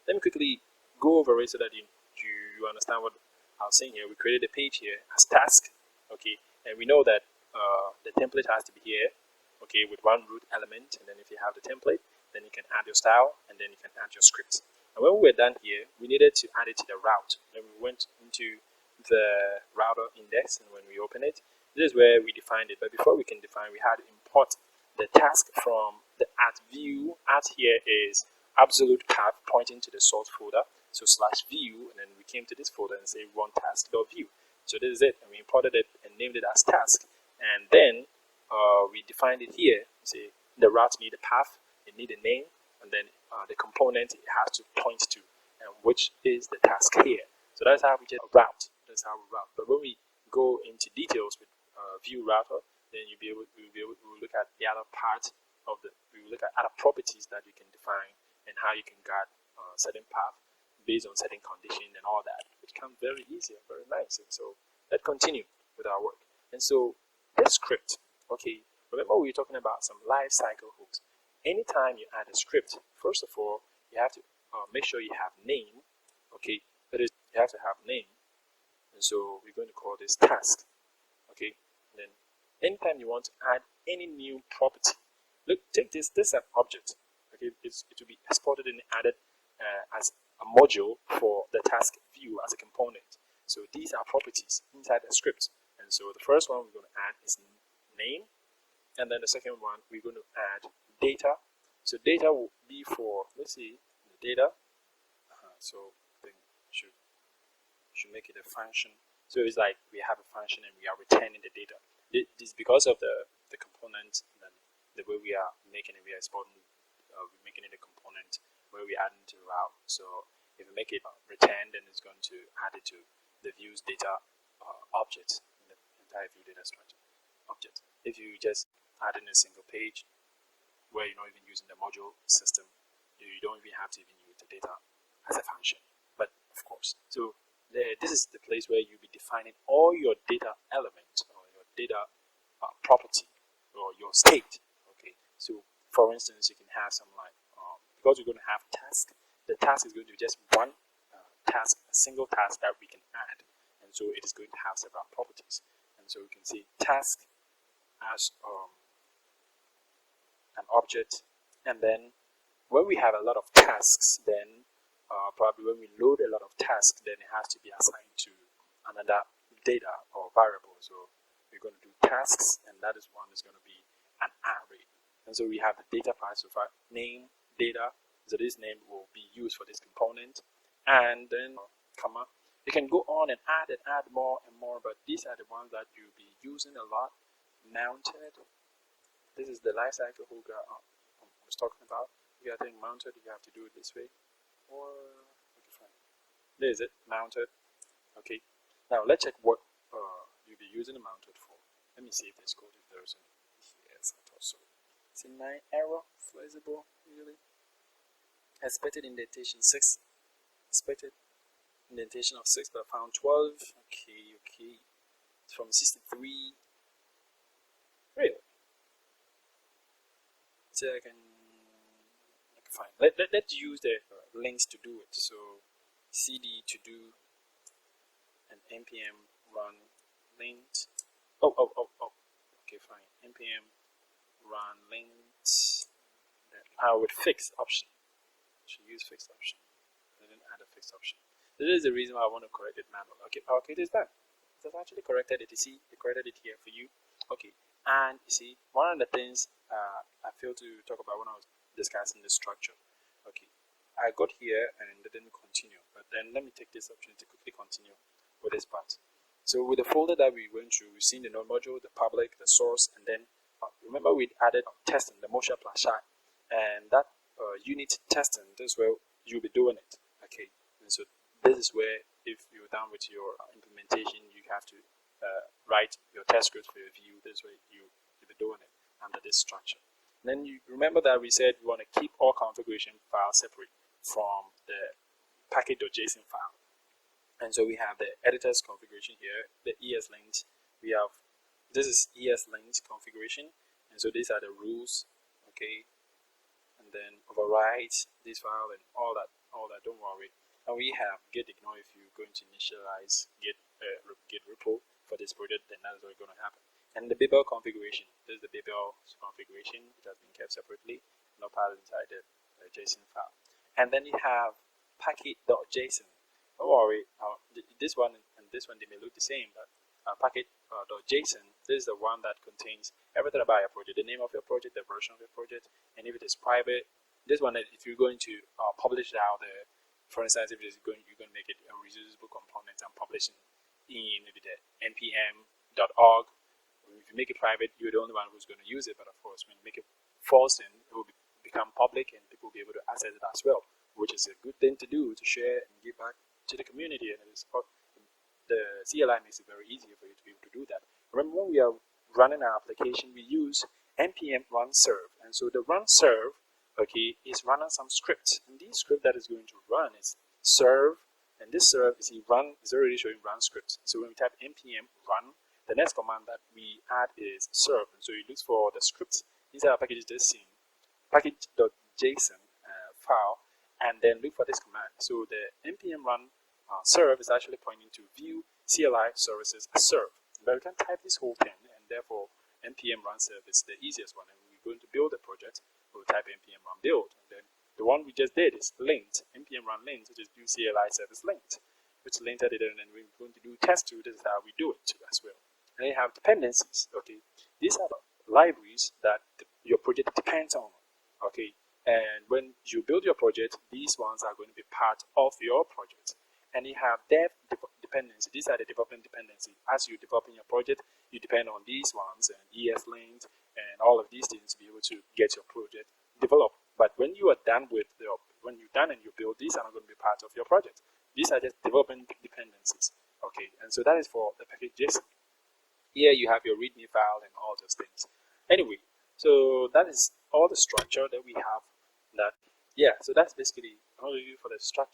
let me quickly go over it so that you understand what I was saying here. We created a page here as task, okay, and we know that the template has to be here, okay, with one root element, and then if you have the template, then you can add your style, and then you can add your script. And when we were done here, we needed to add it to the route. Then we went into the router index, and when we open it, this is where we defined it. But before we can define, we had to import the task from the @vue. @here is absolute path pointing to the source folder, so /vue, and then we came to this folder and say we want task.vue. So this is it, and we imported it and named it as task. And then we defined it here. Say the route need a path, it need a name, and then the component it has to point to, and which is the task here. So that's how we just route. That's how we route. But when we go into details with Vue router, then we'll look at the other part of we will look at other properties that you can define and how you can guard certain path based on certain condition and all that, which becomes very easy and very nice. And so let's continue with our work. And so this script, okay, remember we were talking about some life cycle hooks. Anytime you add a script, first of all, you have to make sure you have name, okay, that is, you have to have name. And so we're going to call this task, okay. And then anytime you want to add any new property, look, take this is an object, okay. It will be exported and added as a module for the task view as a component. So these are properties inside the script. And so the first one we're going to add is name, and then the second one we're going to add data. So data will be for, let's see, the data. So I think should make it a function. So it's like we have a function and we are returning the data. This is because of the component, and then the way we are making it, we are exporting, we're making it a component where we add into the route. So if we make it return, then it's going to add it to the views data object in the entire view data structure object. If you just add in a single page where you're not even using the module system, you don't even have to even use the data as a function. But of course, so this is the place where you'll be defining all your data elements or your data property or your state. Okay, so for instance, you can have some like because you're going to have task. The task is going to be just one task, a single task that we can add, and so it is going to have several properties. And so we can see task as an object, and then when we have a lot of tasks, then probably when we load a lot of tasks, then it has to be assigned to another data or variable. So we're going to do tasks, and that is one is going to be an array. And so we have the data part, so for name, data, so this name will be used for this component, and then comma. You can go on and add more and more, but these are the ones that you'll be using a lot. Mounted, this is the lifecycle hook I was talking about. If you are doing mounted, you have to do it this way, or okay, fine. There is it, mounted. Okay, now let's check what you'll be using the mounted for. Let me see if there's code, if there's any. Yes, I thought so. It's a 9 error, flexible, really. Expected indentation 6. Expected indentation of 6, but I found 12. Okay. It's from 63. Really? So I can fine. Let's use the links to do it. So cd to do and npm run lint. Okay, fine. npm run lint. I would fix option. Should use fixed option. I didn't add a fixed option. This is the reason why I want to correct it manually. Okay, it is done. It has actually corrected it. You see, it corrected it here for you. Okay, and you see, one of the things I failed to talk about when I was discussing the structure. Okay, I got here and didn't continue, but then let me take this opportunity to quickly continue with this part. So with the folder that we went through, we've seen the node module, the public, the source, and then remember we added testing, the motion plus shy, and that unit testing, this is where you'll be doing it. Okay, and so this is where if you're done with your implementation, you have to write your test script for your view. This way you'll be doing it under this structure. And then you remember that we said we want to keep all configuration files separate from the package.json file. And so we have the editor's configuration here, the ESLint. We have, this is ESLint configuration. And so these are the rules, okay? And then override this file and all that, don't worry. And we have git ignore. If you're going to initialize git repo for this project, then that's what's going to happen. And the Babel configuration. This is the Babel configuration. It has been kept separately, not part inside the JSON file. And then you have package.json. Don't worry, this one and this one, they may look the same, but package.json, this is the one that contains everything about your project, the name of your project, the version of your project, and if it is private, this one, if you're going to publish it out there, for instance, if you're going to make it a reusable component and publish it in maybe the npm.org. If you make it private, you're the only one who's going to use it, but of course, when you make it false, then it will become public and people will be able to access it as well, which is a good thing to do, to share and give back to the community. And the CLI makes it very easy for you to be able to do that. Remember, when we are running our application, we use npm run serve, and so the run serve, okay, is running some script, and this script that is going to run is serve, and this serve is run is already showing run script. So when we type npm run, the next command that we add is serve, and so it looks for the script inside our packages.json file, and then look for this command. So the npm run serve is actually pointing to view CLI services as serve, but we can type this whole thing, and therefore npm run serve is the easiest one. And we're going to build a project, we'll type npm run build, and then the one we just did is lint, npm run lint, which is view CLI service lint, which linted it, and then we're going to do test2. This is how we do it as well. And you have dependencies. Okay, these are the libraries that your project depends on. Okay, and when you build your project, these ones are going to be part of your project. And you have dev dependency. These are the development dependency. As you develop in your project, you depend on these ones and ESLint and all of these things to be able to get your project developed. But when you are done with when you're done and you build, these are not going to be part of your project. These are just development dependencies. Okay, and so that is for the package.json. Here you have your README file and all those things. Anyway, so that is all the structure that we have. So that's basically an overview for the structure.